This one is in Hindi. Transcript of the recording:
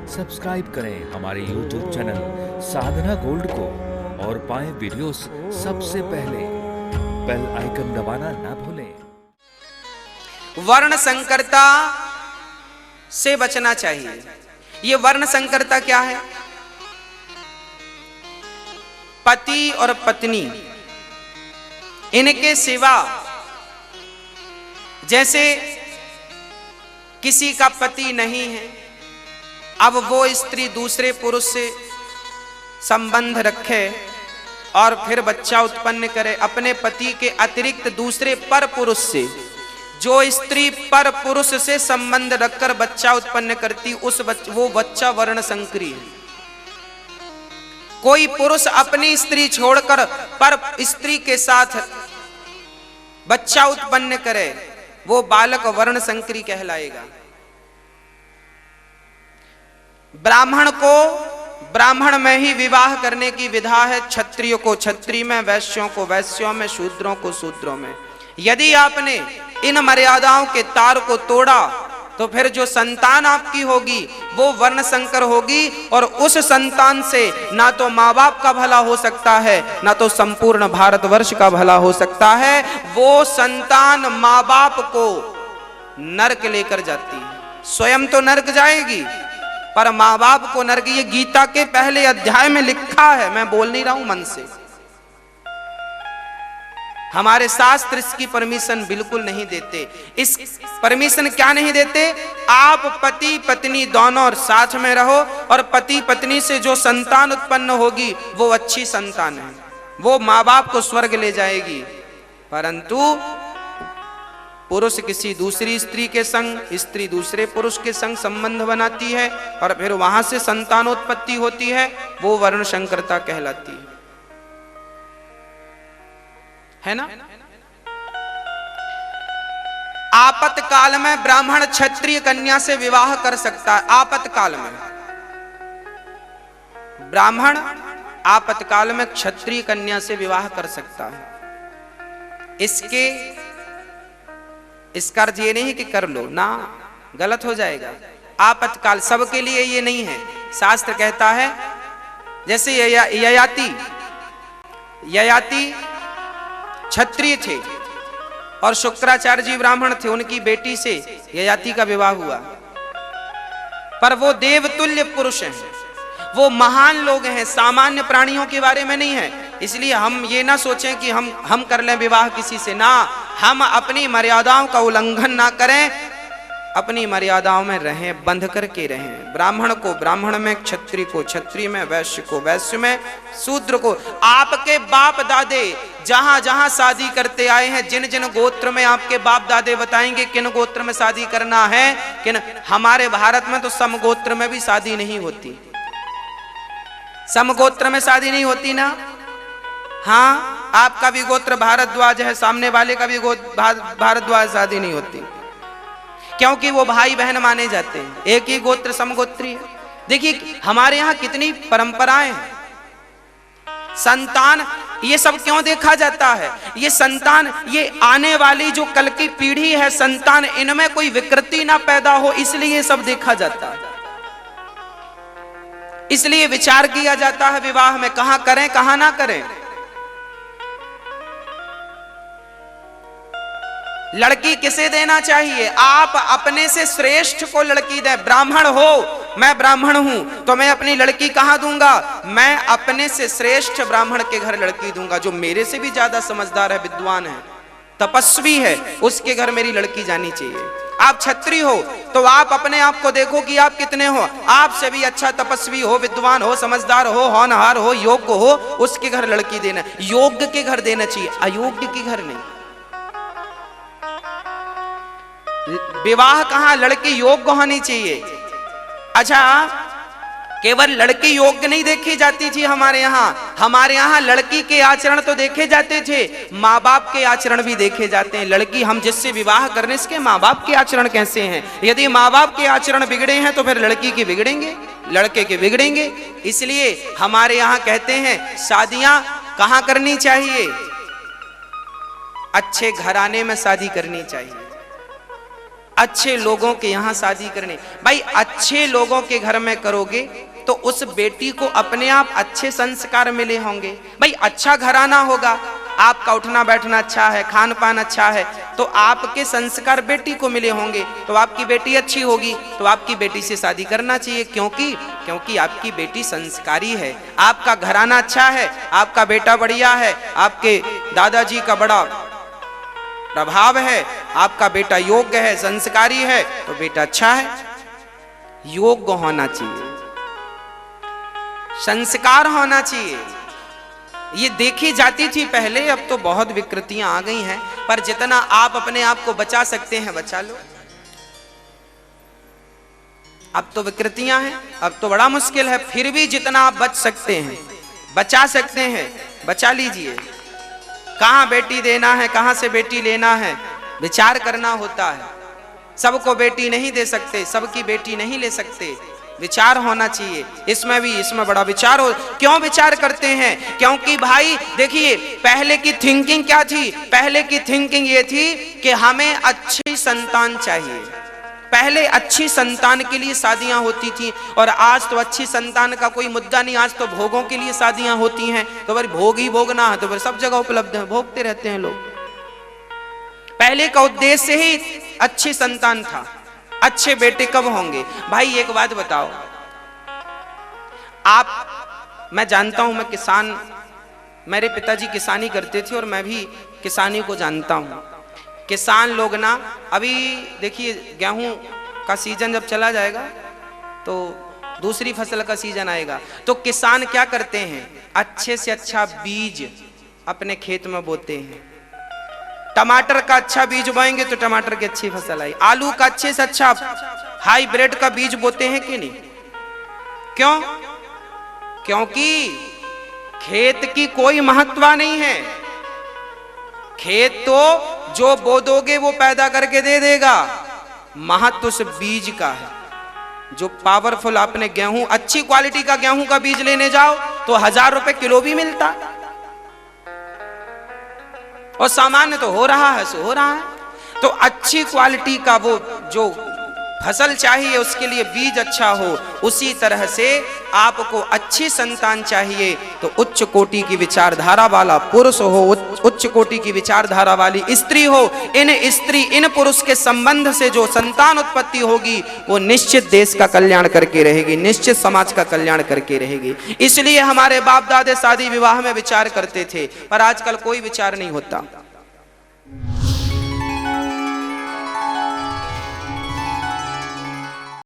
सब्सक्राइब करें हमारे YouTube चैनल साधना गोल्ड को और पाएं वीडियोस सबसे पहले। बेल आइकन दबाना ना भूलें। वर्ण संकरता से बचना चाहिए। ये वर्ण संकरता क्या है? पति और पत्नी, इनके सिवा जैसे किसी का पति नहीं है, अब वो स्त्री दूसरे पुरुष से संबंध रखे और फिर बच्चा उत्पन्न करे, अपने पति के अतिरिक्त दूसरे पर पुरुष से, जो स्त्री पर पुरुष से संबंध रखकर बच्चा उत्पन्न करती वो बच्चा वर्ण संकरी है। कोई पुरुष अपनी स्त्री छोड़कर पर स्त्री के साथ बच्चा उत्पन्न करे, वो बालक वर्ण संकरी कहलाएगा। ब्राह्मण को ब्राह्मण में ही विवाह करने की विधा है, क्षत्रियों को क्षत्रिय में, वैश्यों को वैश्यों में, शूद्रों को शूद्रों में। यदि आपने इन मर्यादाओं के तार को तोड़ा तो फिर जो संतान आपकी होगी वो वर्ण संकर होगी, और उस संतान से ना तो माँ बाप का भला हो सकता है, ना तो संपूर्ण भारतवर्ष का भला हो सकता है। वो संतान माँ बाप को नरक लेकर जाती है। स्वयं तो नरक जाएगी पर माँ बाप को नरक। ये गीता के पहले अध्याय में लिखा है, मैं बोल नहीं रहा हूं मन से। हमारे शास्त्र इसकी परमिशन बिल्कुल नहीं देते। इस परमिशन क्या नहीं देते? आप पति पत्नी दोनों साथ में रहो और पति पत्नी से जो संतान उत्पन्न होगी वो अच्छी संतान है, वो माँ बाप को स्वर्ग ले जाएगी। परंतु पुरुष किसी दूसरी स्त्री के संग, स्त्री दूसरे पुरुष के संग संबंध बनाती है और फिर वहां से संतानोत्पत्ति होती है, वो वर्ण संकरता कहलाती है ना। आपत्काल में ब्राह्मण क्षत्रिय कन्या से विवाह कर सकता है। आपत्काल में ब्राह्मण आपत्काल में क्षत्रिय कन्या से विवाह कर सकता है। इसका अर्थ ये नहीं कि कर लो ना, गलत हो जाएगा। आपत्काल सबके लिए ये नहीं है। शास्त्र कहता है जैसे ययाति क्षत्रिय थे और शुक्राचार्य जी ब्राह्मण थे, उनकी बेटी से ययाति का विवाह हुआ, पर वो देवतुल्य पुरुष हैं, वो महान लोग हैं, सामान्य प्राणियों के बारे में नहीं है। इसलिए हम ये ना सोचें कि हम कर लें विवाह किसी से, ना, हम अपनी मर्यादाओं का उल्लंघन ना करें, अपनी मर्यादाओं में रहें, बंध करके रहें। ब्राह्मण को ब्राह्मण में, क्षत्रिय को क्षत्रिय में, वैश्य को वैश्य में, शूद्र को। आपके बाप दादे जहां जहां शादी करते आए हैं, जिन जिन गोत्र में आपके बाप दादे बताएंगे किन गोत्र में शादी करना है, किन। हमारे भारत में तो समगोत्र में भी शादी नहीं होती। समगोत्र में शादी नहीं होती ना। हाँ, आपका भी गोत्र भारद्वाज है, सामने वाले का भी गोत्र भारद्वाज, शादी नहीं होती क्योंकि वो भाई बहन माने जाते हैं, एक ही गोत्र समगोत्री है। देखिए हमारे यहाँ कितनी परंपराएं हैं। संतान, ये सब क्यों देखा जाता है? ये संतान, ये आने वाली जो कल की पीढ़ी है, संतान, इनमें कोई विकृति ना पैदा हो, इसलिए ये सब देखा जाता है। इसलिए विचार किया जाता है विवाह में, कहां करें कहां ना करें। लड़की किसे देना चाहिए? आप अपने से श्रेष्ठ को लड़की दें। ब्राह्मण हो, मैं ब्राह्मण हूं तो मैं अपनी लड़की कहां दूंगा? मैं अपने से श्रेष्ठ ब्राह्मण के घर लड़की दूंगा, जो मेरे से भी ज्यादा समझदार है, विद्वान है, तपस्वी है, उसके घर मेरी लड़की जानी चाहिए। आप क्षत्रिय हो तो आप अपने आप को देखो कि आप कितने हो, आपसे भी अच्छा तपस्वी हो, विद्वान हो, समझदार हो, होनहार हो, योग्य हो, उसके घर लड़की देना, योग्य के घर देना चाहिए, अयोग्य के घर नहीं। विवाह कहां, लड़की योग्य होनी चाहिए। अच्छा, केवल लड़की योग्य नहीं देखी जाती थी हमारे यहाँ लड़की के आचरण तो देखे जाते थे, माँ बाप के आचरण भी देखे जाते हैं। लड़की हम जिससे विवाह करने, इसके माँ बाप के आचरण कैसे हैं? यदि माँ बाप के आचरण बिगड़े हैं तो फिर लड़की के बिगड़ेंगे, लड़के के बिगड़ेंगे। इसलिए हमारे यहाँ कहते हैं शादियां कहाँ करनी चाहिए? अच्छे घराने में शादी करनी चाहिए। अच्छे लोगों के यहाँ शादी करने। भाई अच्छे लोगों के घर में करोगे तो उस बेटी को अपने आप अच्छे संस्कार मिले होंगे। भाई अच्छा घराना होगा, आपका उठना बैठना अच्छा है, खान पान अच्छा है, तो आपके संस्कार बेटी को मिले होंगे, तो आपकी बेटी अच्छी होगी, तो आपकी बेटी से शादी करना चाहिए। क्योंकि आपकी बेटी संस्कारी है, आपका घराना अच्छा है, आपका बेटा बढ़िया है, आपके दादाजी का बड़ा प्रभाव है, आपका बेटा योग्य है, संस्कारी है, तो बेटा अच्छा है। योग्य होना चाहिए, संस्कार होना चाहिए। ये देखी जाती थी पहले, अब तो बहुत विकृतियां आ गई हैं, पर जितना आप अपने आप को बचा सकते हैं बचा लो। अब तो विकृतियां हैं, अब तो बड़ा मुश्किल है, फिर भी जितना आप बच सकते हैं बचा सकते हैं बचा लीजिए। कहां बेटी देना है, कहां से बेटी लेना है, विचार करना होता है। सबको बेटी नहीं दे सकते, सबकी बेटी नहीं ले सकते, विचार होना चाहिए। इसमें बड़ा विचार हो। क्यों विचार करते हैं? क्योंकि भाई देखिए, पहले की थिंकिंग क्या थी? पहले की थिंकिंग ये थी कि हमें अच्छी संतान चाहिए। पहले अच्छी संतान के लिए शादियां होती थी, और आज तो अच्छी संतान का कोई मुद्दा नहीं, आज तो भोगों के लिए शादियां होती हैं। तो फिर भोग ही भोगना है, तो फिर सब जगह उपलब्ध है, भोगते रहते हैं लोग। पहले का उद्देश्य ही अच्छी संतान था, अच्छे बेटे कब होंगे। भाई एक बात बताओ, मैं जानता हूं, मैं किसान, मेरे पिताजी किसानी करते थे और मैं भी किसानी को जानता हूं। किसान लोग ना, अभी देखिए गेहूं का सीजन जब चला जाएगा तो दूसरी फसल का सीजन आएगा, तो किसान क्या करते हैं, अच्छे से अच्छा बीज अपने खेत में बोते हैं। टमाटर का अच्छा बीज बोएंगे तो टमाटर की अच्छी फसल आई। आलू का अच्छे से अच्छा हाइब्रिड का बीज बोते हैं कि नहीं? क्यों? क्योंकि खेत की कोई महत्व नहीं है। खेत तो जो बो दोगे वो पैदा करके दे देगा, महत्व उस बीज का है। जो पावरफुल, आपने गेहूं, अच्छी क्वालिटी का गेहूं का बीज लेने जाओ तो 1000 रुपए किलो भी मिलता, और सामान्य तो हो रहा है, सो हो रहा है। तो अच्छी क्वालिटी का वो जो फसल चाहिए उसके लिए बीज अच्छा हो। उसी तरह से आपको अच्छी संतान चाहिए तो उच्च कोटि की विचारधारा वाला पुरुष हो, उच्च कोटि की विचारधारा वाली स्त्री हो। इन पुरुष के संबंध से जो संतान उत्पत्ति होगी वो निश्चित देश का कल्याण करके रहेगी, निश्चित समाज का कल्याण करके रहेगी। इसलिए हमारे बाप दादे शादी विवाह में विचार करते थे, पर आजकल कोई विचार नहीं होता।